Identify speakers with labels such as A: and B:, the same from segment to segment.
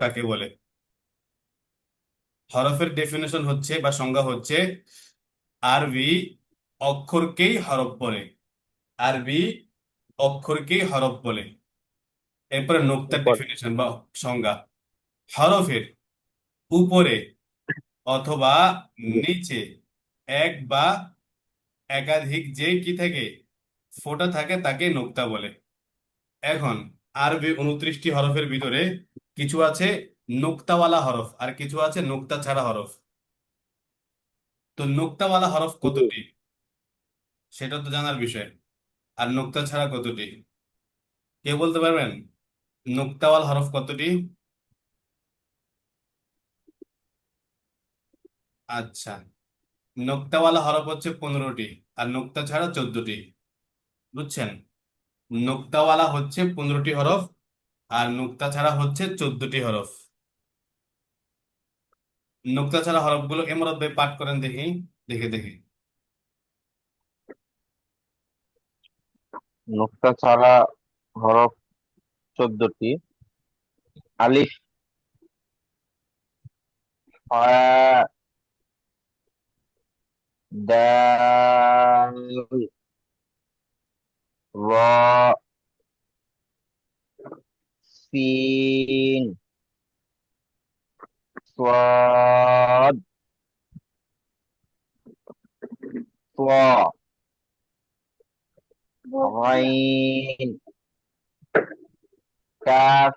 A: কাকে বলে? হরফের ডেফিনেশন হচ্ছে বা সংজ্ঞা হচ্ছে, আরবি অক্ষরকেই হরফ বলে। আরবি অক্ষরকেই হরফ বলে। এরপরে নোক্তার
B: উপর।
A: ডেফিনেশন বা সংজ্ঞা: হরফের উপরে অথবা নিচে এক বা একাধিক যে কি থাকে, ফোঁটা থাকে, তাকে নোক্তা বলে। এখন আরবি 29টি হরফের ভিতরে কিছু আছে নোক্তাওয়ালা হরফ আর কিছু আছে নোক্তা ছাড়া হরফ। তো নোক্তাওয়ালা হরফ
B: জি।
A: কতটি সেটা তো জানার বিষয়। আর নোক্তা ছাড়া কতটি কে বলতে পারবেন? নোক্তাওয়ালা হরফ কতটি? আচ্ছা, নোক্তাওয়ালা হরফ হচ্ছে 15টি আর নোক্তা ছাড়া 14টি। বুঝছেন? নোক্তাওয়ালা হচ্ছে 15টি হরফ আর নোক্তা ছাড়া হচ্ছে 14টি হরফ। নোক্তা ছাড়া হরফগুলো এমরাত ভাই পাঠ করেন দেখি, দেখে দেখি।
B: নোক্তা ছাড়া হরফ 14টি। আলিফ, হা, দাল, র, সিন, সাদ, ত, আইন, কাফ,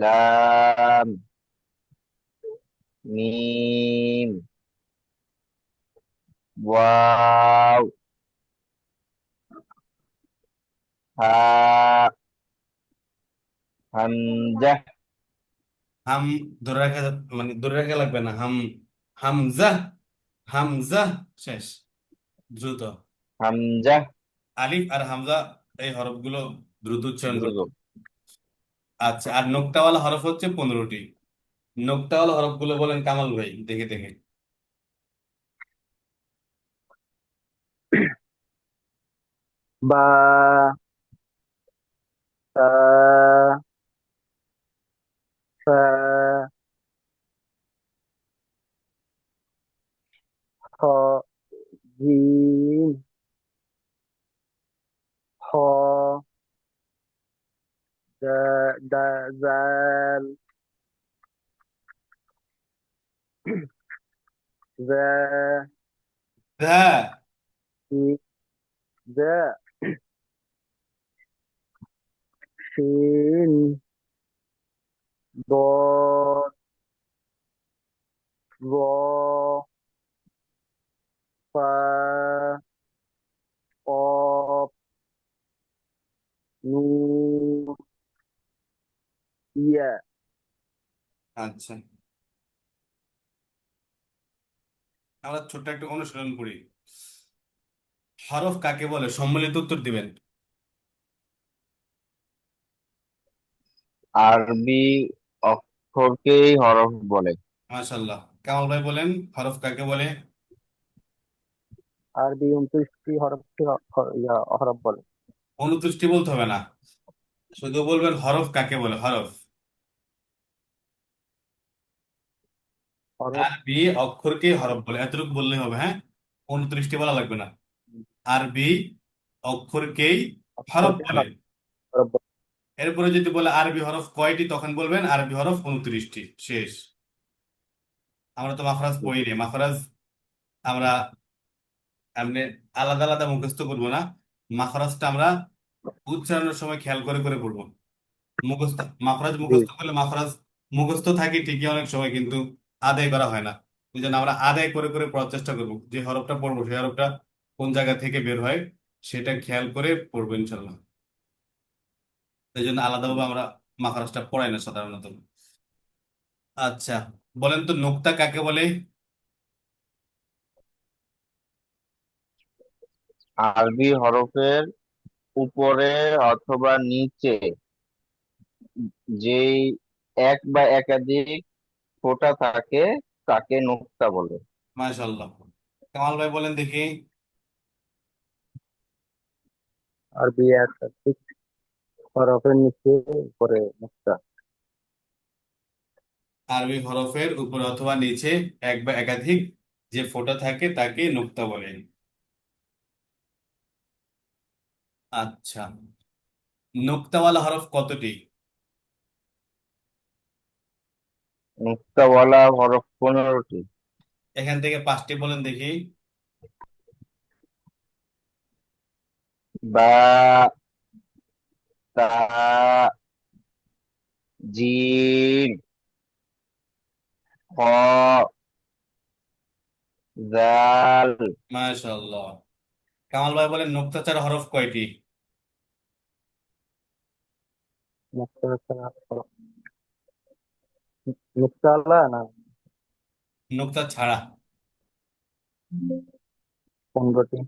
B: লাম, মিম, ওয়াও, হা, হামজা।
A: হাম ধরে রাখা মানে ধরে রাখা লাগবে না। হামজা, হামজা শেষ, দ্রুত।
B: হামজা
A: আলিফ আর হামজা এই হরফগুলো দ্রুত উচ্চারণ
B: দ্রুত।
A: করতে। আচ্ছা, আর নোক্তাওয়ালা হরফ হচ্ছে 15টি। নোক্তাওয়ালা হরফগুলো বলেন কামাল ভাই, দেখে দেখে।
B: বা, তা, সা, খ, জিম, খ, দা, দা, জাল, জা,
A: দা,
B: ই, জা, শিন, দ, র, ফা, কফ, নুন, ইয়া।
A: আচ্ছা, আমরা ছোট্ট একটা অনুশীলন করি। হরফ কাকে বলে সম্মিলিত উত্তর দিবেন।
B: আরবি অক্ষরকেই হরফ বলে।
A: মাশাল্লাহ, কামাল ভাই বলেন হরফ কাকে বলে।
B: আরবি 29টি হরফকে হরফ বলে।
A: 29টি বলতে হবে না, শুধু বলবেন হরফ কাকে বলে, হরফ।
B: হরফ।
A: আরবি অক্ষরকে হরফ বলে, এতটুকু বললেই হবে, হ্যাঁ। 29টি বলা লাগবে না। আরবি অক্ষরকেই হরফ
B: অক্ষরকে
A: বলে।
B: হরফ বলে।
A: এরপরে যদি বলে আরবি হরফ কয়টি, তখন বলবেন আরবি হরফ 29টি, শেষ। আমরা তো মাখরাজ পড়িনি, মাখরাজ আমরা এমনি আলাদা আলাদা মুখস্থ করবো না। মাখরাজটা আমরা উচ্চারণের সময় খেয়াল করে করে পড়বো। মুখস্থ, মাখরাজ
B: জি।
A: মুখস্থ করলে মাখরাজ মুখস্থ থাকে ঠিকই, অনেক সময় কিন্তু আদায় করা হয় না। এই জন্য আমরা আদায় করে করে পড়ার চেষ্টা করবো, যে হরফটা পড়বো সেই হরফটা কোন জায়গা থেকে বের হয় সেটা খেয়াল করে পড়বো ইনশাল্লাহ। এই জন্য আলাদাভাবে আমরা মাখরাজটা পড়াই না সাধারণত। আচ্ছা, বলেন তো নোক্তা কাকে বলে?
B: আরবি হরফের উপরে অথবা নিচে যেই এক বা একাধিক ফোঁটা থাকে তাকে নোক্তা বলে।
A: মাশাল্লাহ, কামাল ভাই বলেন দেখি।
B: আরবি একাধিক হরফের নিচে উপরে নুক্তা।
A: আরবি হরফের উপরে অথবা নিচে এক বা একাধিক যে ফোঁটা থাকে তাকে নুক্তা বলে। আচ্ছা, নুক্তাওয়ালা হরফ কতটি?
B: নুক্তাওয়ালা হরফ 15টি।
A: এখান থেকে পাঁচটি বলেন দেখি।
B: বা, তা, জিম, খ, জাল।
A: মাশাআল্লাহ। কামাল ভাই বলেন নুক্তা ছাড়া হরফ কয়টি?
B: নুক্তাওয়ালা না,
A: নুক্তা ছাড়া।
B: 15টি।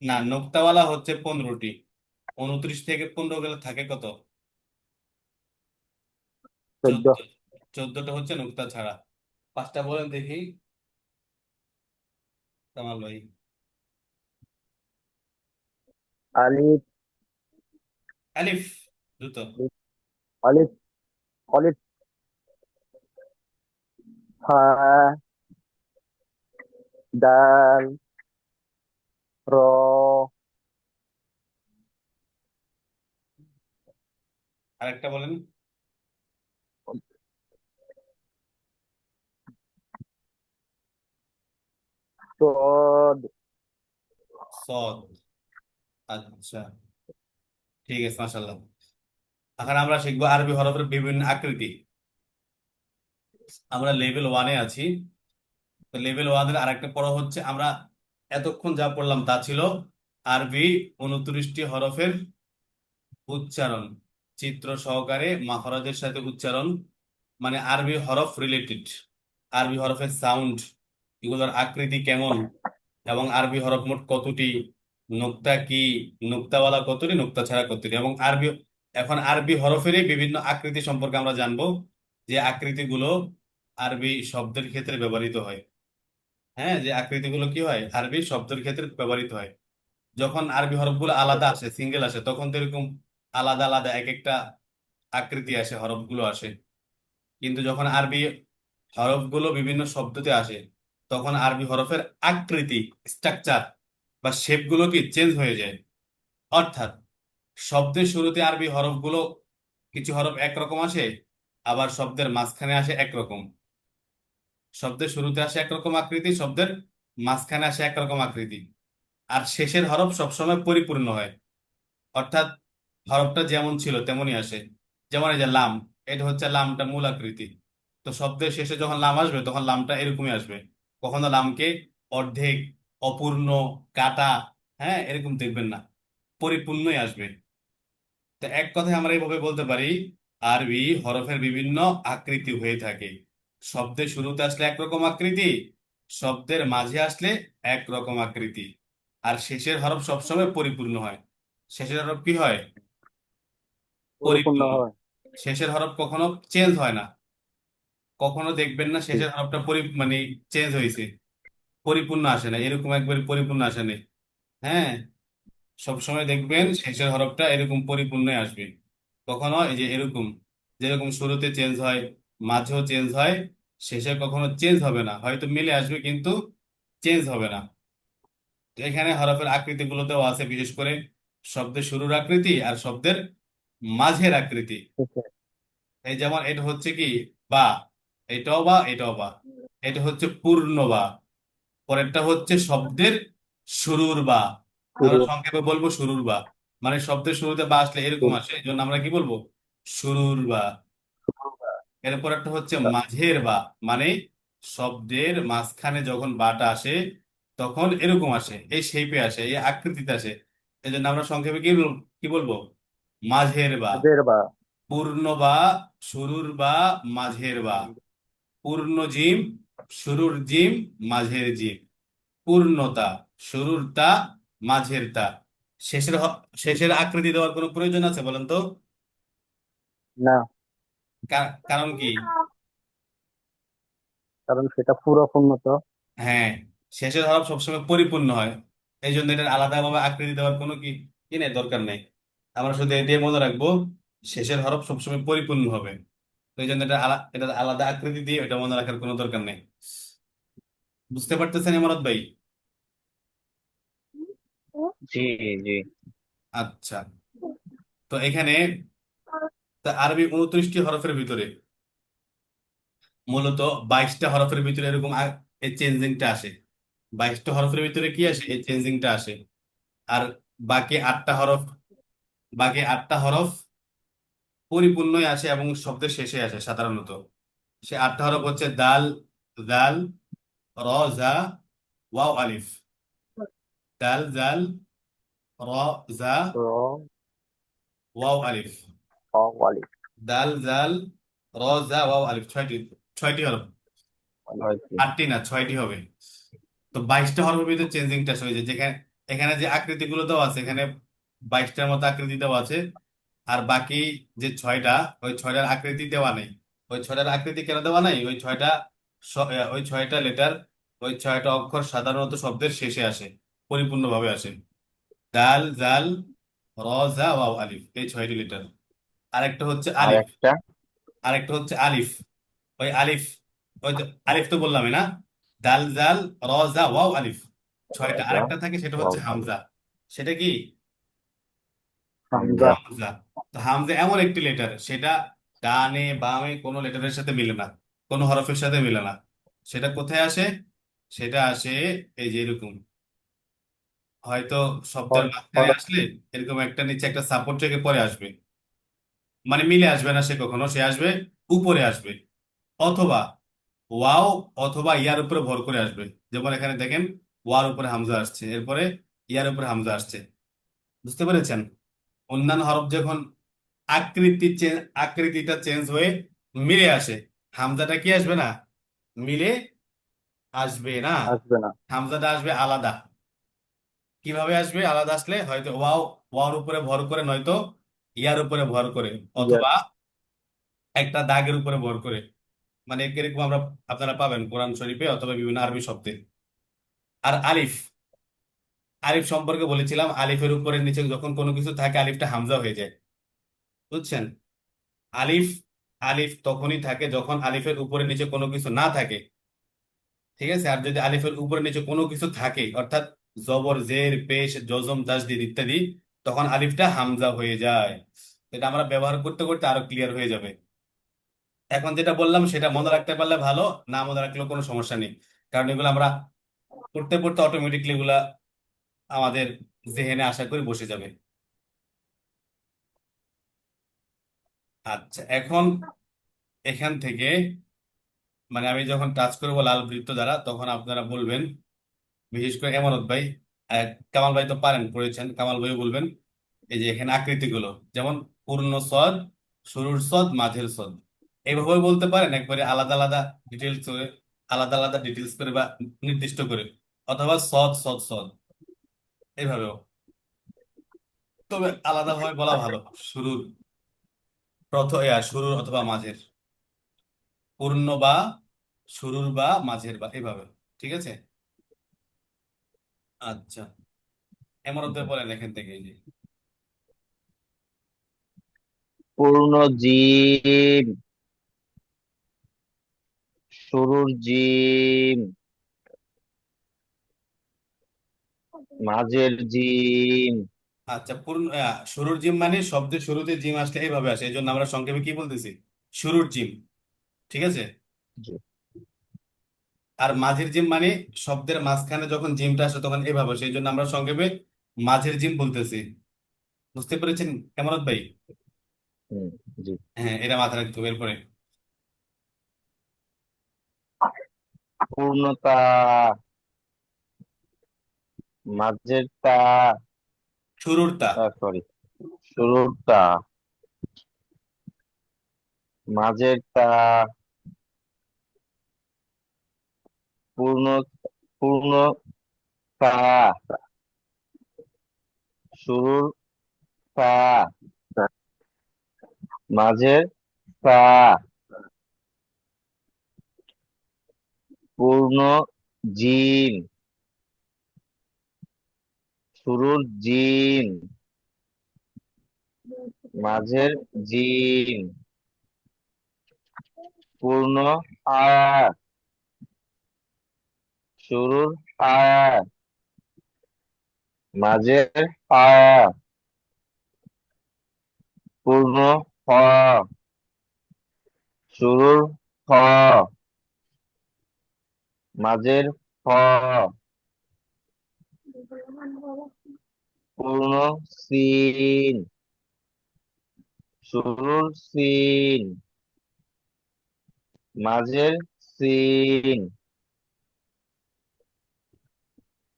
A: না, নুক্তাওয়ালা হচ্ছে 15টি। 29 থেকে 15 গেলে থাকে কত?
B: 14।
A: 14। 14টা হচ্ছে নুক্তা ছাড়া। পাঁচটা বলেন দেখি কামাল ভাই।
B: আলিফ,
A: আলিফ, দ্রুত।
B: অলিফ, অলিফ, হা, দাল, র,
A: আরেকটা বলেন।
B: সদ।
A: সদ। আচ্ছা, ঠিক আছে, মাশাআল্লাহ। এখন আমরা শিখবো আরবি হরফের বিভিন্ন আকৃতি। আমরা লেভেল ওয়ানে আছি। তো লেভেল ওয়ানের আরেকটা পড়া হচ্ছে, আমরা এতক্ষণ যা পড়লাম তা ছিল আরবি 29টি হরফের উচ্চারণ, চিত্র সহকারে মাখরাজের সাথে উচ্চারণ, মানে আরবি হরফ রিলেটেড, আরবি হরফের সাউন্ড, এগুলোর আকৃতি কেমন, এবং আরবি হরফ মোট কতটি, নুক্তা কি, নুক্তাওয়ালা কতটি, নুক্তা ছাড়া কতটি, এবং আরবি, এখন আরবি হরফেরই বিভিন্ন আকৃতি সম্পর্কে আমরা জানবো, যে আকৃতিগুলো আরবি শব্দের ক্ষেত্রে ব্যবহৃত হয়। হ্যাঁ, যে আকৃতিগুলো কি হয় আরবি শব্দের ক্ষেত্রে ব্যবহৃত হয়। যখন আরবি হরফগুলো আলাদা আসে, সিঙ্গেল আসে, তখন তো এরকম আলাদা আলাদা এক একটা আকৃতি আসে, হরফগুলো আসে। কিন্তু যখন আরবি হরফগুলো বিভিন্ন শব্দতে আসে, তখন আরবি হরফের আকৃতি, স্ট্রাকচার বা শেপগুলো কি চেঞ্জ হয়ে যায়। অর্থাৎ শব্দের শুরুতে আরবি হরফগুলো, কিছু হরফ একরকম আসে, আবার শব্দের মাঝখানে আসে একরকম। শব্দের শুরুতে আসে একরকম আকৃতি, শব্দের মাঝখানে আসে একরকম আকৃতি, আর শেষের হরফ সবসময় পরিপূর্ণ হয়। অর্থাৎ হরফটা যেমন ছিল তেমনই আসে। যেমন এই যে লাম, এটা হচ্ছে লামটা মূল আকৃতি। তো শব্দের শেষে যখন লাম আসবে তখন লামটা এরকমই আসবে। কখনো লামকে অর্ধেক, অপূর্ণ, কাটা, হ্যাঁ এরকম দেখবেন না, পরিপূর্ণই আসবে। তো এক কথায় আমরা এইভাবে বলতে পারি, আরবি হরফের বিভিন্ন আকৃতি হয়ে থাকে। শব্দের শুরুতে আসলে একরকম আকৃতি, শব্দের মাঝে আসলে একরকম আকৃতি, আর শেষের হরফ সবসময় পরিপূর্ণ হয়। শেষের হরফ কি হয়?
B: পরিপূর্ণ
A: পরিপূর্ণ।
B: হয়।
A: শেষের হরফ কখনো চেঞ্জ হয় না। কখনো দেখবেন না শেষের হরফটা মানে চেঞ্জ হয়েছে, পরিপূর্ণ আসে না, এরকম একবার পরিপূর্ণ আসে না। হ্যাঁ, সবসময় দেখবেন শেষের হরফটা এরকম পরিপূর্ণই আসবে। কখনো এই যে এরকম, যেরকম শুরুতে চেঞ্জ হয়, মাঝেও চেঞ্জ হয়, শেষে কখনো চেঞ্জ হবে না, হয়তো মিলে আসবে কিন্তু চেঞ্জ হবে না। তো এখানে হরফের আকৃতিগুলোতেও আছে, বিশেষ করে শব্দের শুরুর আকৃতি আর শব্দের মাঝের আকৃতি।
B: ঠিক আছে।
A: এই যেমন এটা হচ্ছে কি বা, এটাও বা, এটাও বা, এটা হচ্ছে পূর্ণ বা। পরেরটা হচ্ছে শব্দের শুরুর বা। আমরা
B: শুরু।
A: সংক্ষেপে বলবো শুরুর বা। মানে শব্দের শুরুতে বা আসলে এরকম
B: শুরু।
A: আসে, এই জন্য আমরা কি বলবো, শুরুর বা। এরপর একটা হচ্ছে মাঝের বা, মানে শব্দের মাঝখানে যখন বাটা আসে তখন এরকম আসে, এই শেপে আসে, এই আকৃতিতে আসে। এই জন্য আমরা সংক্ষেপে কি বলবো, মাঝের বা।
B: হাজের বা।
A: পূর্ণ বা, শুরুর বা, মাঝের বা। পূর্ণ জিম, শুরুর জিম, মাঝের জিম। পূর্ণতা, শুরুর তা, মাঝের তা। শেষের আকৃতি দেওয়ার কোনো প্রয়োজন আছে বলেন তো?
B: না,
A: কারণ কি?
B: কারণ সেটা পুরো পূর্ণত।
A: হ্যাঁ, শেষের হরফ সবসময় পরিপূর্ণ হয়, এই জন্য এটার আলাদাভাবে আকৃতি দেওয়ার কোনো কি কি নেই, দরকার নেই। আমরা শুধু এটাই মনে রাখবো, শেষের হরফ সবসময় পরিপূর্ণ হবে। তো এই জন্য এটা আলাদা আকৃতি দিয়ে এটা মনে রাখার কোনো দরকার নেই। বুঝতে পারতেছেন ইমারত ভাই?
B: জি, জি।
A: আচ্ছা, তো এখানে তা আরবি 29টি হরফের ভিতরে মূলত 22টা হরফের ভিতরে এরকম এই চেঞ্জিংটা আসে। 22টা হরফের ভিতরে কি আসে? এই চেঞ্জিংটা আসে। আর বাকি আটটা হরফ বাকি আটটা হরফ পরিপূর্ণই আসে এবং শব্দের শেষে আসে সাধারণত। সে আটটা হরফ হচ্ছে দাল, জাল, র, জা, ওয়াও, আলিফ। দাল, জাল, র, জা,
B: র,
A: ওয়াও, আলিফ।
B: ওয়ালি।
A: দাল, জাল, র, জা, ওয়াও, আলিফ। ছয়টি, ছয়টি হরফ।
B: হয়েছে।
A: আটটি না, ছয়টি হবে। তো 22টা হরফের ভিতরে চেঞ্জিংটা হয়ে যায়, যেখানে এখানে যে আকৃতিগুলো দেওয়া আছে, এখানে 22টার মতো আকৃতি দেওয়া আছে। আর বাকি যে ছয়টা, ওই ছয়টার আকৃতি দেওয়া নেই। ওই ছয়টার আকৃতি কেন দেওয়া নাই? ওই ছয়টা লেটার, ওই ছয়টা অক্ষর সাধারণত শব্দের শেষে আসে, পরিপূর্ণভাবে আসে। দাল, জাল, র, জা, ওয়াও, আলিফ, এই ছয়টি লেটার। আরেকটা হচ্ছে
B: আর
A: আলিফ।
B: একটা।
A: আরেকটা হচ্ছে আলিফ। ওই আলিফ, ওই তো আলিফ তো বললামই না। দাল, জাল, র, জা, ওয়াও, আলিফ, ছয়টা।
B: রাজা,
A: আরেকটা থাকে, সেটা হচ্ছে
B: ওয়ালি।
A: হামজা। সেটা কি?
B: হামজা।
A: হামজা। তো হামজা এমন একটি লেটার, সেটা ডানে বামে কোনো লেটারের সাথে মিলে না, কোনো হরফের সাথে মিলে না। সেটা কোথায় আসে? সেটা আসে এই যে এরকম, হয়তো শব্দের মাঝখানে
B: হঠাৎ।
A: আসলে এরকম একটা নিচে একটা সাপোর্ট রেখে পরে আসবে। মানে মিলে আসবে না সে কখনো, সে আসবে উপরে আসবে। অথবা ওয়াও অথবা ইয়ার উপরে ভর করে আসবে। যেমন এখানে দেখেন, ওয়ার উপরে হামজা আসছে, এরপরে ইয়ার উপরে হামজা আসছে। বুঝতে পেরেছেন? অন্যান্য হরফ যখন আকৃতিটা চেঞ্জ হয়ে মিলে আসে, হামজাটা কি আসবে না? মিলে আসবে না।
B: আসবে না।
A: হামজাটা আসবে আলাদা। কিভাবে আসবে আলাদা? আসলে হয়তো ওয়ার উপরে ভর করে, নয়তো ইয়ার উপরে ভর করে,
B: ইয়ার।
A: অথবা একটা দাগের উপরে ভর করে। মানে এরকম আপনারা পাবেন কোরআন শরীফে অথবা বিভিন্ন আরবি শব্দে। আর আলিফ, আলিফ সম্পর্কে বলেছিলাম, আলিফের উপরে নিচে যখন কোনো কিছু থাকে, আলিফটা হামজা হয়ে যায়। বুঝছেন? আলিফ, আলিফ তখনই থাকে যখন আলিফের উপরে নিচে কোনো কিছু না থাকে। ঠিক আছে? আর যদি আলিফের উপরে নিচে কোনো কিছু থাকে, অর্থাৎ জবর, জের, পেশ, জজম, তাসদীদ ইত্যাদি, তখন আলিফটা হামজা হয়ে যায়। এটা আমরা ব্যবহার করতে করতে আরো ক্লিয়ার হয়ে যাবে। এখন যেটা বললাম সেটা মনে রাখতে পারলে ভালো, না মনে রাখলেও কোনো সমস্যা নেই। কারণ এগুলো আমরা পড়তে পড়তে অটোমেটিকলি এগুলা আমাদের জেহেনে আশা করি বসে যাবে। আচ্ছা, এখন এখান থেকে মানে আমি যখন টাচ করবো লাল বৃত্ত দ্বারা, তখন আপনারা বলবেন, বিশেষ করে এমানত ভাই, কামাল ভাই তো পারেন, পড়েছেন, কামাল ভাই বলবেন এই যে এখানে আকৃতিগুলো, যেমন পূর্ণ সদ, শুরুর সদ, মাঝের সদ, এইভাবে বলতে পারেন একবারে আলাদা আলাদা ডিটেলস করে, আলাদা আলাদা ডিটেলস করে বা নির্দিষ্ট করে, অথবা সদ, সদ, সদ, এইভাবেও। তবে আলাদাভাবে বলা ভালো, শুরুর, শুরুর অথবা মাঝের, পূর্ণ বা শুরুর বা মাঝের বা এইভাবে। ঠিক আছে? আচ্ছা, এমনতে বলেন এখান থেকে এই যে
B: পূর্ণ জিম, শুরুর জিম, মাঝের জিম।
A: আচ্ছা, শুরুর জিম মানে শব্দের শুরুতে জিম আসলে এইভাবে আসে, এই জন্য আমরা সংক্ষেপে কি বলতেছি? শুরুর জিম। ঠিক আছে?
B: জি।
A: আর মাঝের জিম মানে শব্দের মাঝখানে যখন জিমটা আসে তখন এইভাবে, সেই জন্য আমরা সংক্ষেপে মাঝের জিম বলতেছি। বুঝতে পেরেছেন এমরত ভাই?
B: হুম, জি।
A: হ্যাঁ, এটা মাথায় রাখতে হবে। এরপরে
B: পূর্ণতা, মাঝেরটা,
A: শুরুরটা।
B: সরি, শুরুরটা, মাঝেরটা, পূর্ণ, পূর্ণতা, শুরুর তা, মাঝের তা, পূর্ণ জিম, শুরুর জিম, মাঝের জিম। পূর্ণ আ। শুরুর আ। মাঝের আ। পূর্ণ হ। শুরুর হ। মাঝের হ। পূর্ণ সিন। শুরুর সিন। মাঝের সিন।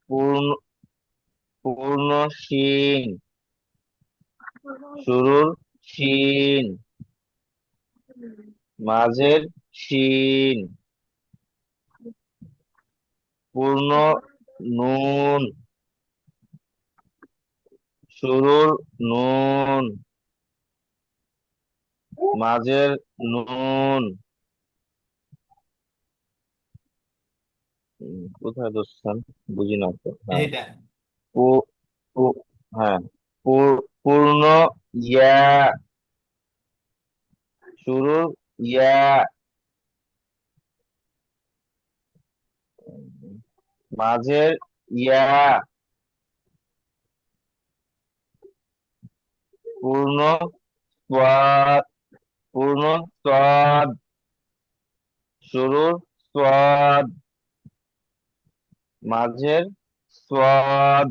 B: পূর্ণ পূর্ণ শিন। শুরুর শিন। মাঝের শিন। পূর্ণ নুন। শুরুর নুন। মাঝের নুন। কোথায় দোস্তান? বুঝি না তো।
A: এই
B: হ্যাঁ।
A: যে এটা।
B: পু- পু- হ্যাঁ। পূর্ণ ইয়া। শুরুর ইয়া। মাঝের ইয়া। পূর্ণ স্বাদ। পূর্ণ স্বাদ। শুরুর স্বাদ। মাঝের স্বাদ।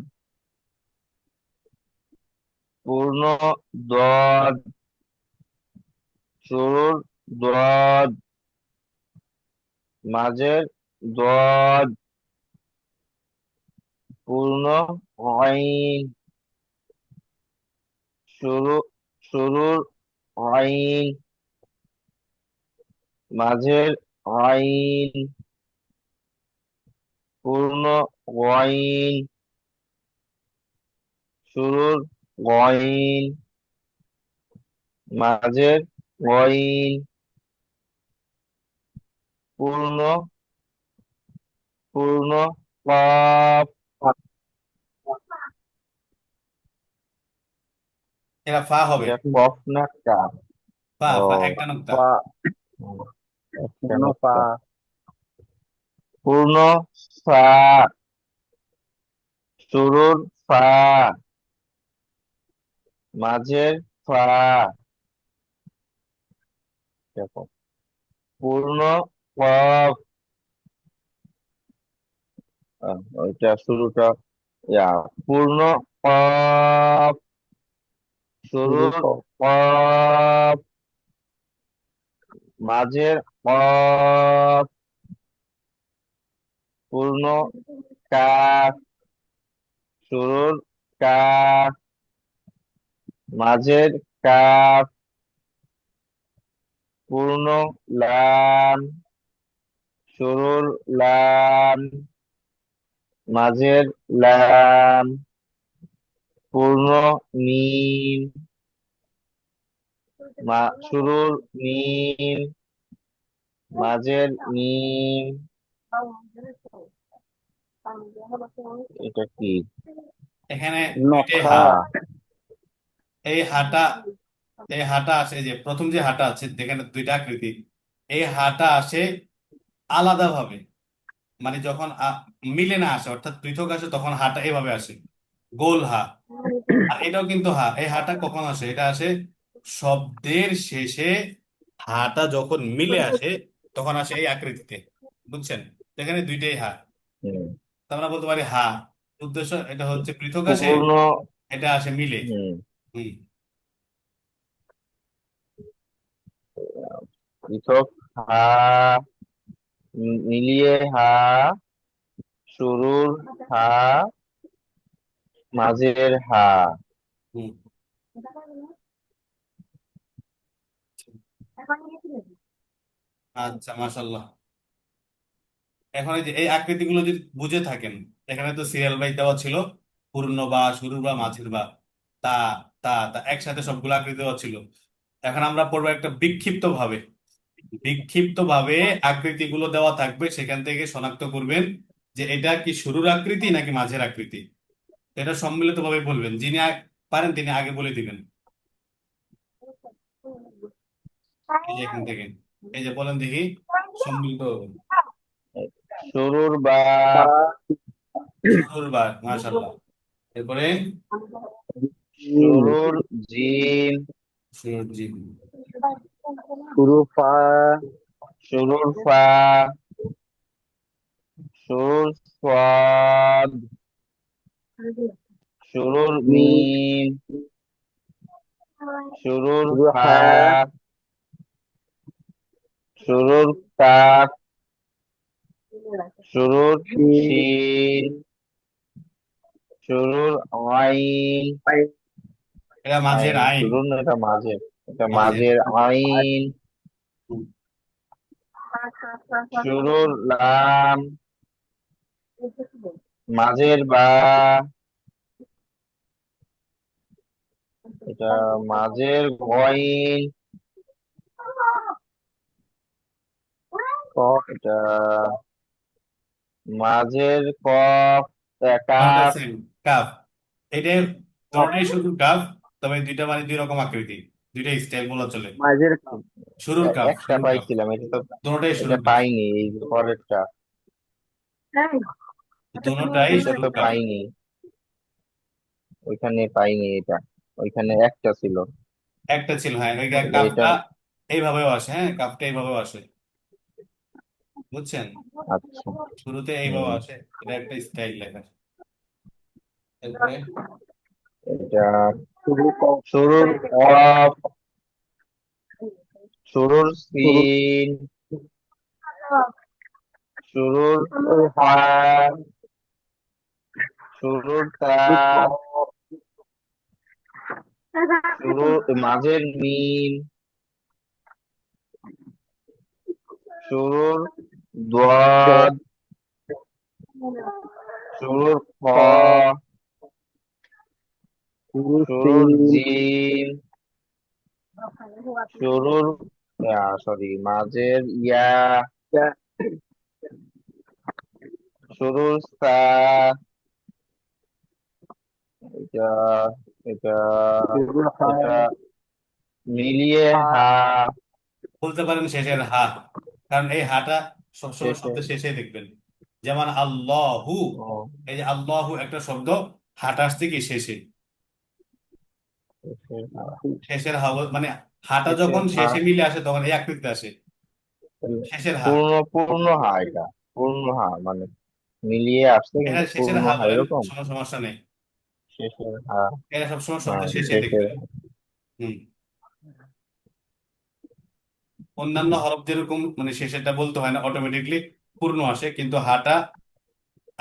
B: পূর্ণ দদ। শুরুর দদ। মাঝের দদ। পূর্ণ আইন। শুরু শুরুর আইন। মাঝের আইন। পূর্ণ ওয়াইন। শুরুর ওয়াইন। মাঝের ওয়াইন। পূর্ণ পূর্ণ কাপ।
A: এটা ফা হবে।
B: এটা কফ না কাপ?
A: ফা
B: ও,
A: ফা একটা নোক্তা।
B: পা। কেন পা? পূর্ণ ফা। শুরুর ফা। মাঝের ফা। দেখো, পূর্ণ কফ। ওইটা শুরুটা ইয়া। পূর্ণ কফ।
C: শুরু
B: শুরুর
C: কর।
B: কফ। মাঝের কফ। পূর্ণ কাফ। শুরুর কাফ। মাঝের কাফ। পূর্ণ লাম। শুরুর লাম। মাঝের লাম। পূর্ণ মিম। শুরুর মিম। মাঝের মিম। এটা কি?
A: এখানে দুইটাই
C: নখা।
A: হা।
B: হা।
A: এই হাটা, এই হাটা আসে, এই যে প্রথম যে হাটা আছে যেখানে দুইটা আকৃতি, এই হাটা আসে আলাদাভাবে। মানে যখন মিলে না আসে, অর্থাৎ পৃথক আসে, তখন হাটা এভাবে আসে, গোল হা। আর এটাও কিন্তু হা। এই হাটা কখন আসে? এটা আসে শব্দের শেষে। হাটা যখন মিলে আসে তখন আসে এই আকৃতিতে। বুঝছেন? এখানে দুইটাই হা।
B: হুম।
A: তো আমরা বলতে পারি হা। উদ্দেশ্য এটা হচ্ছে পৃথক আসে,
B: পূর্ণ।
A: এটা আসে মিলে।
B: হুম।
A: হুম।
B: পৃথক হা। মিলিয়ে হা। শুরুর হা। মাঝের হা।
A: হুম। আচ্ছা, মাশাল্লাহ। এখন এই যে এই আকৃতিগুলো যদি বুঝে থাকেন, এখানে তো সিরিয়াল বাই দেওয়া ছিল, পূর্ণ বা, শুরুর বা, মাঝের বা, তা, তা তা একসাথে সবগুলো আকৃতি দেওয়া ছিল। এখন আমরা পড়বো একটা বিক্ষিপ্ত ভাবে। বিক্ষিপ্ত ভাবে আকৃতিগুলো দেওয়া থাকবে, সেখান থেকে শনাক্ত করবেন যে এটা কি শুরুর আকৃতি নাকি মাঝের আকৃতি। এটা সম্মিলিত ভাবে বলবেন। যিনি পারেন তিনি আগে বলে দিবেন। এই যে এখান থেকে, এই যে বলেন দেখি, সম্মিলিত
B: শুরুর বা,
A: শুরুর বার, মাশাআল্লাহ। এরপরে
B: শুরুর জিম,
A: শুরুর জি,
C: শুরু ফা,
B: শুরুর ফা, শুরুর সাদ, শুরুর মিম, শুরুর
C: শুরু
B: হা,
C: হা,
B: শুরুর কাফ, শুরুর
C: শিন,
B: শিন, শুরুর আইন,
A: এটা মাঝের
B: আইন
A: আইন,
B: শুরুর না, এটা মাঝের, এটা
A: মাঝের,
B: মাঝের আইন, শুরুর লাম, মাঝের বা, এটা মাঝের গইন,
C: কফ,
B: এটা মাঝের কফ,
A: দুটোটা
B: কাফ,
A: সেম, কাফ। এটা দুটোটাই শুধু কাফ, তবে দুইটা মানে দুই রকম আকৃতি, দুইটা স্টাইল বলা চলে।
C: মাঝের কফ।
A: শুরুর কাফ,
B: একটা
A: শুরুর কাফ,
B: পাইছিলাম, এটা তো,
A: দুটোটাই
B: এটা
A: শুরুর কাফ,
B: পাইনি, এই যে পরেরটা,
A: দুটোটাই
B: এটা তো
A: শুরুর কাফ।
B: পাইনি, ওইখানে পাইনি এটা, ওইখানে একটা ছিল,
A: একটা ছিল, হ্যাঁ, ওই
B: তাহলে এটা,
A: কাফটা এইভাবেও আসে, হ্যাঁ, কাফটা এইভাবেও আসে, বুঝছেন?
B: আচ্ছা,
A: শুরুতে এইভাবে
B: হম,
A: আসে, এটা একটা স্টাইল লেখার। এরপরে
C: এটা শুরু কফ,
B: শুরুর কফ, শুরুর
C: শুরু
B: সিন, শুরুর
C: হা,
B: ফা, শুরুর তা, শুরুর মাঝের মিম, শুরুর
C: দ,
B: দোয়াদ, শুরুর খ,
C: খ, শুরু
B: শুরুর
C: সিন,
B: জিম, শুরুর, সরি, মাঝের ইয়া,
C: ইয়া,
B: শুরুর সা, এটা, এটা,
C: শুরু হা,
B: এটা মিলিয়ে
C: হা,
B: হা,
A: বলতে পারেন শেষের হা, কারণ এই হাটা সবসময়
B: শেষে,
A: শব্দের শেষে দেখবেন। যেমন আল্লাহু,
B: ও,
A: এই যে আল্লাহু একটা শব্দ, হাটা আসছে কি শেষে,
B: শেষে হা,
A: শেষের হা মানে হাটা
B: শেষের
A: যখন
B: হা,
A: শেষে মিলে আসে তখন এই আকৃতিতে আসে, শেষের হা।
B: পূর্ণ, পূর্ণ হা, এটা পূর্ণ হা মানে মিলিয়ে আসছে
A: এটা
B: কিন্তু
A: শেষের
B: পূর্ণ
A: হা
B: হা
A: বলেন,
B: এরকম,
A: সমস্যা নেই।
B: শেষের হা,
A: এটা সবসময়
B: হ্যাঁ
A: শব্দের শেষে
B: শেষের,
A: দেখবেন। হুম। অন্যান্য হরফ যেরকম মানে শেষেরটা বলতে হয় না, অটোমেটিকলি পূর্ণ আসে, কিন্তু হাটা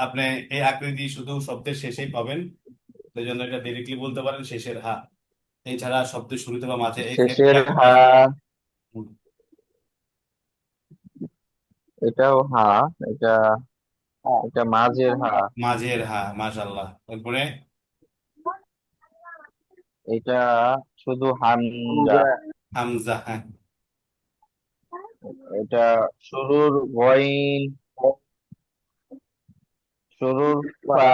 A: আপনি এই আকৃতি শুধু শব্দের শেষেই পাবেন, সেই জন্য এটা ডিরেক্টলি বলতে পারেন শেষের হা। এছাড়া শব্দের শুরুতে বা মাঝে
B: শেষের হা,
A: একটাই। হুম,
B: এটাও হা, এটা,
C: হা,
B: এটা মাঝের হা,
A: মাঝের হা, মাশাআল্লাহ। তারপরে
B: এটা শুধু হামজা,
C: হামজা,
A: হামজা, হ্যাঁ,
B: এটা শুরুর গইন, শুরুর
C: ফা,
B: ফা,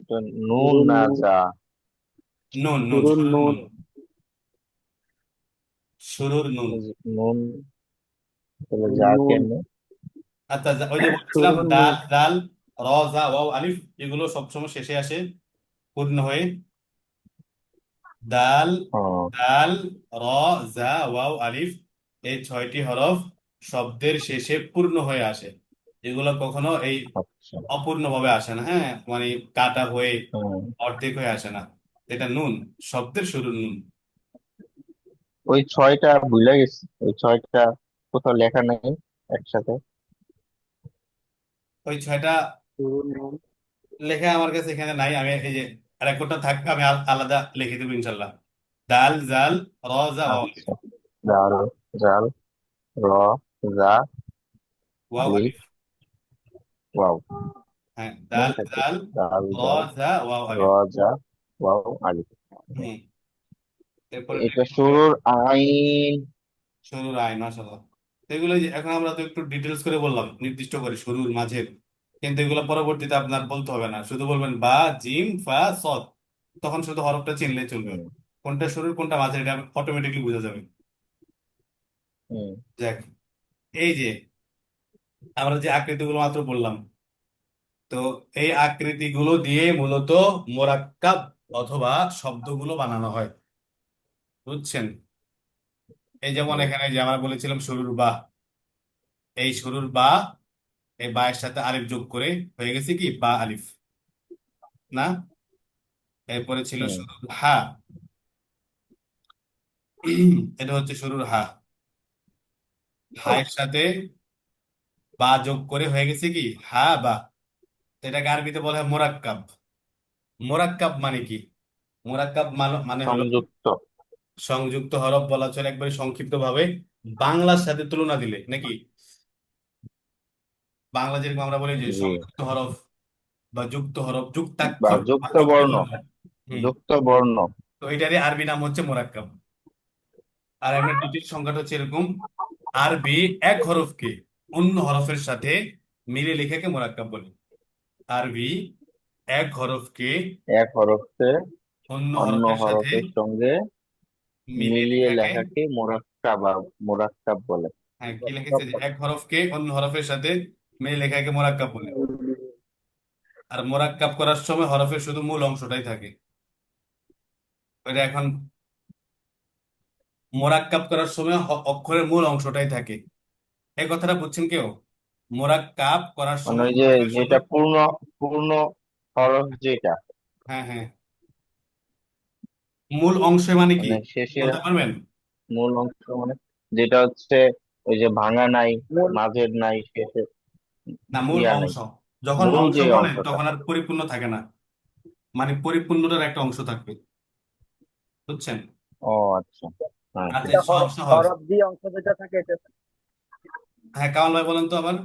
B: এটা নুন
C: শুরু
B: না
C: নুন,
B: যা,
A: নুন, নুন,
C: শুরু
A: শুরুর
C: নুন,
A: নুন, শুরুর নুন।
B: এই যে নুন, তাহলে যা
C: নুন,
B: কেমনে,
A: আচ্ছা, ওই যে বলছিলাম
C: শুরু নুন,
A: দাল, দাল, র, জা, ওয়াও, আলিফ, এগুলো সবসময় শেষে আসে পূর্ণ হয়ে। দাল,
B: ও,
A: দাল, র, জা, ওয়াও, আলিফ, এই ছয়টি হরফ শব্দের শেষে পূর্ণ হয়ে আসে। এগুলো কখনো এই
B: আচ্ছা,
A: অপূর্ণ ভাবে আসে না, হ্যাঁ, মানে কাটা হয়ে
B: হুম,
A: অর্ধেক হয়ে আসে না। এটা নুন, শব্দের শুরু নুন।
B: ওই ছয়টা ভুলে গেছি, ওই ছয়টা কোথাও লেখা নেই একসাথে,
A: ওই ছয়টা
C: শুরু নুন,
A: লেখা আমার কাছে এখানে নাই, আমি এই যে রেকর্ডটা থাকবে, আমি আলাদা লিখে দেবো ইনশাল্লাহ। দাল, জাল, র, জা, ওয়াও, আলিফ,
B: আচ্ছা, জাল, জাল, র, জা,
A: ওয়াও,
B: আলিফ,
A: আলিফ,
B: ওয়াও,
A: হ্যাঁ, দাল,
B: মনে থাকবে,
A: জাল,
B: জাল,
A: র,
B: জাল,
A: জা, ওয়াও,
B: র,
A: আলিফ।
B: জা, ওয়াও, আলিফ,
A: হুম। এরপরে
B: এটা
A: নেক্সট হবে
B: শুরুর আইন,
A: শুরুর আইন, মাশাআল্লাহ। তো এগুলো যে এখন আমরা তো একটু ডিটেলস করে বললাম, নির্দিষ্ট করে শুরুর মাঝের, কিন্তু এগুলো পরবর্তীতে আপনার বলতে হবে না, শুধু বলবেন বা, জিম, ফা, সদ, তখন শুধু হরফটা চিনলে চলবে। কোনটা শুরুর কোনটা মাঝের এটা অটোমেটিকলি বোঝা যাবে।
B: হুম।
A: দেখ, এই যে আমরা যে আকৃতিগুলো মাত্র বললাম, তো এই আকৃতিগুলো দিয়ে মূলত মোরাক্কাব অথবা শব্দগুলো বানানো হয়, বুঝছেন? এই যেমন
B: হুম।
A: এখানে যে আমরা বলেছিলাম শুরুর বা, এই শুরুর বা, এই বা এর সাথে আলিফ যোগ করে হয়ে গেছে কি বা আলিফ, না? এরপরে ছিল
B: হুম।
A: শুরুর হা, এটা হচ্ছে শুরুর হা, হা এর সাথে বা যোগ করে হয়ে গেছে কি হা বা। তো এটাকে আরবিতে বলা হয় মোরাক্কাব। মোরাক্কাব মানে কি? মোরাক্কাব মানে হলো
B: সংযুক্ত।
A: সংযুক্ত হরফ, বলা চলে একবারে সংক্ষিপ্ত ভাবে। বাংলার সাথে তুলনা দিলে নাকি, বাংলা যেরকম আমরা বলি যে
B: জি।
A: সংযুক্ত হরফ বা যুক্ত হরফ,
B: বা
A: যুক্তাক্ষর বা
B: যুক্ত
A: যুক্ত
B: বর্ণ।
A: বর্ণ। হম।
B: যুক্ত বর্ণ।
A: তো এটারই আরবি নাম হচ্ছে মোরাক্কাব। আর এমনি জটিল সংখ্যাটা হচ্ছে এরকম, আরবি এক হরফকে অন্য হরফের সাথে মিলে লেখাকে মোরাক্কাব বলে। আরবি এক হরফকে
B: এক হরফকে
A: অন্য
B: অন্য
A: হরফের সাথে
B: হরফের সঙ্গে
A: মিলিয়ে
B: মিলিয়ে
A: লেখাকে,
B: লেখাকে মোরাক্কাব বলে।
A: হ্যাঁ কি লিখেছে যে এক হরফকে অন্য হরফের সাথে মিলিয়ে লেখাকে মোরাক্কাব বলে। আর মোরাক্কাব করার সময় হরফের শুধু মূল অংশটাই থাকে। ওইটা এখন মোরাক্কাব করার সময় অক্ষরের মূল অংশটাই থাকে, এই কথাটা বুঝছেন কেউ? মোরাক্কাব করার
B: মানে
A: সময়
B: ওই যে
A: হরফের শুধু,
B: যেটা পূর্ণ পূর্ণ হরফ যেটা,
A: হ্যাঁ হ্যাঁ, মূল অংশে মানে কি
B: মানে শেষের
A: বলতে পারবেন?
B: মূল অংশ, মানে যেটা হচ্ছে ওই যে ভাঙা নাই,
C: মূল
B: মাঝের নাই, শেষের
A: না, মূল
B: ইয়া নাই,
A: অংশ। যখন
B: মূল
A: অংশ
B: যে
A: বলেন
B: অংশটা।
A: তখন আর পরিপূর্ণ থাকে না, মানে পরিপূর্ণতার একটা অংশ থাকবে, বুঝছেন?
B: ও আচ্ছা। হ্যাঁ
A: আচ্ছা
B: ঠিক।
A: সহজ সহজ।
C: হরফ দিয়ে অংশ যেটা থাকে এটা,
A: হ্যাঁ কামাল ভাই বলেন তো আবার।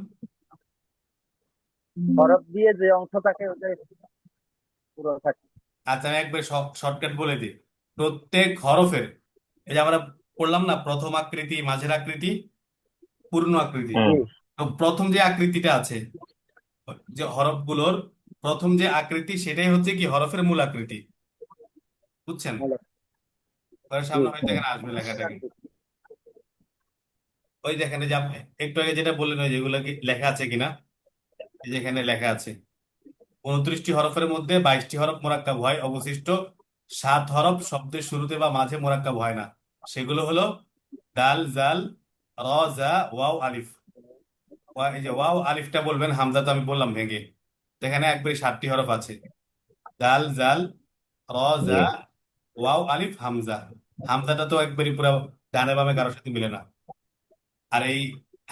C: হরফ দিয়ে যে অংশ থাকে ওটাই পুরো থাকে।
A: আচ্ছা আমি একবার শর্টকাট বলে দিই। প্রত্যেক হরফের, এই যে আমরা পড়লাম না, প্রথম আকৃতি, মাঝের আকৃতি, পূর্ণ আকৃতি।
B: হুম।
C: জি।
A: তো প্রথম যে আকৃতিটা আছে, যে হরফগুলোর প্রথম যে আকৃতি সেটাই হচ্ছে কি হরফের মূল আকৃতি, বুঝছেন?
C: ভালো।
A: ওর
C: জি।
A: সামনে হয়তো এখানে আসবে লেখাটাকে, ওই দেখেন এই যে একটু আগে যেটা বললেন ওই যেগুলো কি লেখা আছে কিনা, এই যে এখানে লেখা আছে 29টি হরফের মধ্যে 22টি হরফ মোরাক্কাব হয়, অবশিষ্ট 7 হরফ শব্দের শুরুতে বা মাঝে মোরাক্কাব হয় না। সেগুলো হলো দাল, জাল, র, জা, ওয়াও, আলিফ। এই যে ওয়াও আলিফটা বলবেন, হামজা তো আমি বললাম ভেঙে। তো এখানে একবারে 7টি হরফ আছে, দাল, জাল, র,
B: জি।
A: জা, ওয়াও, আলিফ, হামজা। হামজাটা তো একবারই পুরো ডানে বামে কারোর সাথে মিলে না। আর এই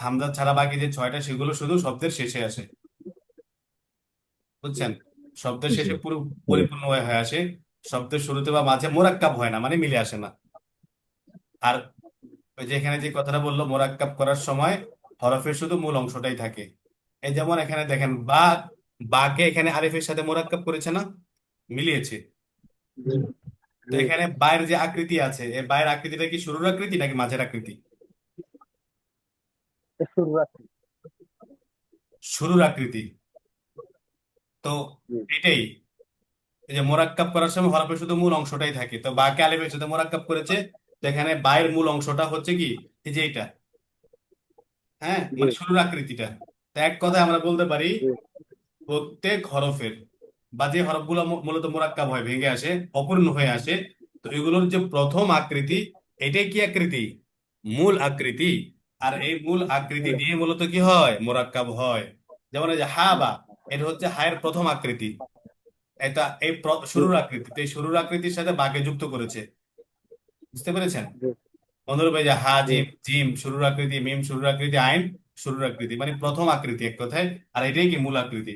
A: হামজা ছাড়া বাকি যে 6টা সেগুলো শুধু শব্দের শেষে আসে, বুঝছেন? শব্দের
B: জি।
A: শেষে পুরো
B: জি।
A: পরিপূর্ণ হয়ে আসে, শব্দের শুরুতে বা মাঝে মোরাক্কাব হয় না, মানে মিলে আসে না। আর ওই যে এখানে যে কথাটা বললো মোরাক্কাব করার সময় হরফের শুধু মূল অংশটাই থাকে। এই যেমন এখানে দেখেন বা, বাকে এখানে আলিফের সাথে মোরাক্কাব করেছে না, মিলিয়েছে।
C: জি।
A: তো
C: জি।
A: এখানে বায়ের যে আকৃতি আছে, এই বায়ের আকৃতিটা কি শুরুর আকৃতি নাকি মাঝের আকৃতি?
C: শুরু আছে।
A: শুরুর আকৃতি। তো
C: জি।
A: এটাই, এই যে মোরাক্কাব করার সময় হরফের শুধু মূল অংশটাই থাকে, তো বাকে আলিফের সাথে মোরাক্কাব করেছে। তো এখানে বায়ের মূল অংশটা হচ্ছে কি, এই যে এটা, হ্যাঁ
C: জি।
A: মানে শুরুর আকৃতিটা। তো এক কথায় আমরা বলতে পারি
C: জি।
A: প্রত্যেক হরফের বা যে হরফগুলো মূলত মোরাক্কাব হয়, ভেঙে আসে, অপূর্ণ হয়ে আসে, তো এগুলোর যে প্রথম আকৃতি, এটাই কি আকৃতি? মূল আকৃতি। আর এই মূল আকৃতি
C: মূল।
A: দিয়ে মূলত কি হয়, মোরাক্কাব হয়। যেমন এই যে হা বা, এটা হচ্ছে হায়ের প্রথম আকৃতি, এটা এই
C: জি।
A: শুরুর আকৃতি, তো এই শুরুর আকৃতির সাথে বাকে যুক্ত করেছে, বুঝতে পেরেছেন?
C: জি।
A: অনুরূপ এই যে হা,
C: জি।
A: জিম, জিম শুরুর আকৃতি, মিম শুরুর আকৃতি, আইন শুরুর আকৃতি, মানে প্রথম আকৃতি এক কথায়। আর এটাই কি মূল আকৃতি।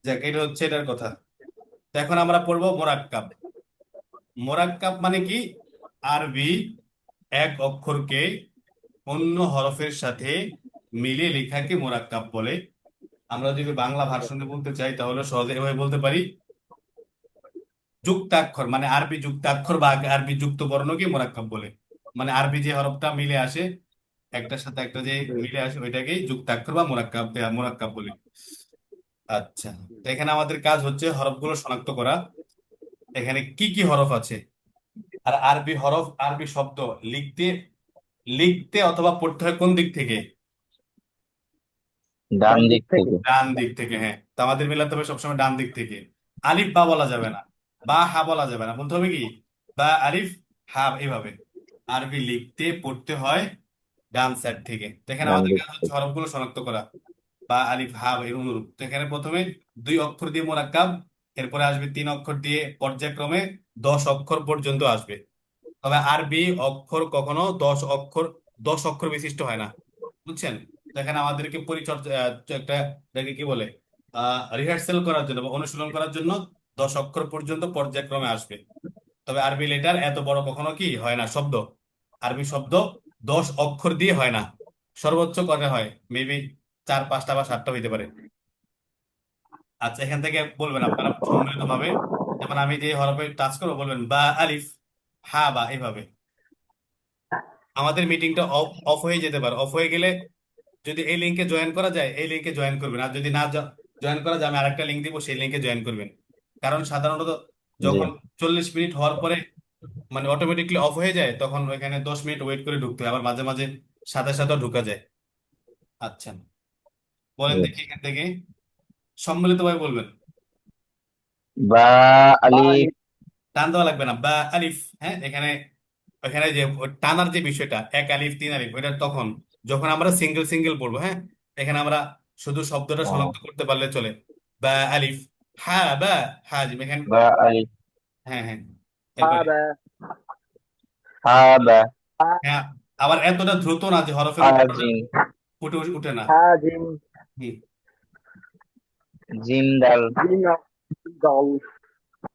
A: যাক, এটা হচ্ছে এটার কথা। তো এখন আমরা পড়বো মোরাক্কাব। মোরাক্কাব মানে কি? আরবি এক অক্ষরকে অন্য হরফের সাথে মিলিয়ে লেখাকে মোরাক্কাব বলে। আমরা যদি বাংলা ভার্সনে বলতে চাই তাহলে সহজে এভাবে বলতে পারি, যুক্তাক্ষর মানে আরবি যুক্তাক্ষর বা আরবি যুক্ত বর্ণকে মোরাক্কাব বলে। মানে আরবি যে হরফটা মিলে আসে, একটার সাথে একটা যে
C: জি।
A: মিলে আসে, ওইটাকেই যুক্তাক্ষর বা মোরাক্কাব মোরাক্কাব বলি। আচ্ছা, তো এখানে আমাদের কাজ হচ্ছে হরফগুলো শনাক্ত করা। এখানে কি কি হরফ আছে আর আরবি হরফ, আরবি শব্দ লিখতে লিখতে অথবা পড়তে হয় কোন দিক থেকে?
B: ডান
C: ডান দিক
B: দিক
C: থেকে।
B: থেকে।
A: ডান দিক থেকে, হ্যাঁ। তো আমাদের মিলাতে হবে সবসময় ডান দিক থেকে। আলিফ বা বলা যাবে না, বা হা বলা যাবে না, বলতে হবে কি বা আলিফ হা এইভাবে। আরবি লিখতে পড়তে হয় ডান সাইড থেকে। তো এখানে
B: ডান
A: আমাদের
B: দিক
A: কাজ হচ্ছে
B: থেকে।
A: হরফগুলো শনাক্ত করা, বা আলিফ হা এর অনুরূপ। তো এখানে প্রথমে 2 অক্ষর দিয়ে মোরাক্কাব, এরপরে আসবে 3 অক্ষর দিয়ে, পর্যায়ক্রমে 10 অক্ষর পর্যন্ত আসবে। তবে আরবি অক্ষর কখনো 10 অক্ষর, 10 অক্ষর বিশিষ্ট হয় না, বুঝছেন? তো এখানে আমাদেরকে পরিচর্যা একটা, এটাকে কি বলে, রিহার্সাল করার জন্য বা অনুশীলন করার জন্য 10 অক্ষর পর্যন্ত পর্যায়ক্রমে আসবে। তবে আরবি লেটার এত বড় কখনো কি হয় না, শব্দ, আরবি শব্দ 10 অক্ষর দিয়ে হয় না। সর্বোচ্চ কটা হয়, মেবি 4 5টা বা 7টা হইতে পারে। আচ্ছা, এখান থেকে বলবেন আপনারা সম্মিলিত ভাবে, যেমন আমি যে হরফে টাচ করবো বলবেন বা আলিফ, হা বা এইভাবে। আমাদের মিটিংটা অফ অফ হয়ে যেতে পারে, অফ হয়ে গেলে যদি এই লিঙ্কে জয়েন করা যায় এই লিঙ্কে জয়েন করবেন, আর যদি না জয়েন করা যায় আমি আরেকটা লিঙ্ক দিব, সেই লিঙ্কে জয়েন করবেন। কারণ সাধারণত
B: জি।
A: যখন 40 মিনিট হওয়ার পরে মানে অটোমেটিকলি অফ হয়ে যায়, তখন ওইখানে 10 মিনিট ওয়েট করে ঢুকতে হয়, আবার মাঝে মাঝে সাথে সাথে ঢুকা যায়। আচ্ছা, বলেন
B: জি।
A: দেখি এখান থেকে সম্মিলিতভাবে বলবেন।
B: বা
C: বা
B: আলিফ।
C: আলিফ।
A: টান দেওয়া লাগবে না, বা আলিফ। হ্যাঁ, এখানে ওখানে যে ওই টানার যে বিষয়টা, 1 আলিফ 3 আলিফ, ওইটা তখন যখন আমরা সিঙ্গেল সিঙ্গেল পড়বো, হ্যাঁ। এখানে আমরা শুধু শব্দটা
B: ও,
A: শনাক্ত করতে পারলে চলে। বা আলিফ, হ্যাঁ বা হাজিম এখানে।
B: বা আলিফ।
A: হ্যাঁ হ্যাঁ,
C: হা
A: এরপরে
C: বা
B: হা বা।
C: হা
A: হ্যাঁ, আবার এতটা দ্রুত না যে হরফের উচ্চারণ
B: আজিম।
A: উঠে উঠে না।
C: হা জিম
A: হুম।
B: জিম দাল।
C: জিম দল।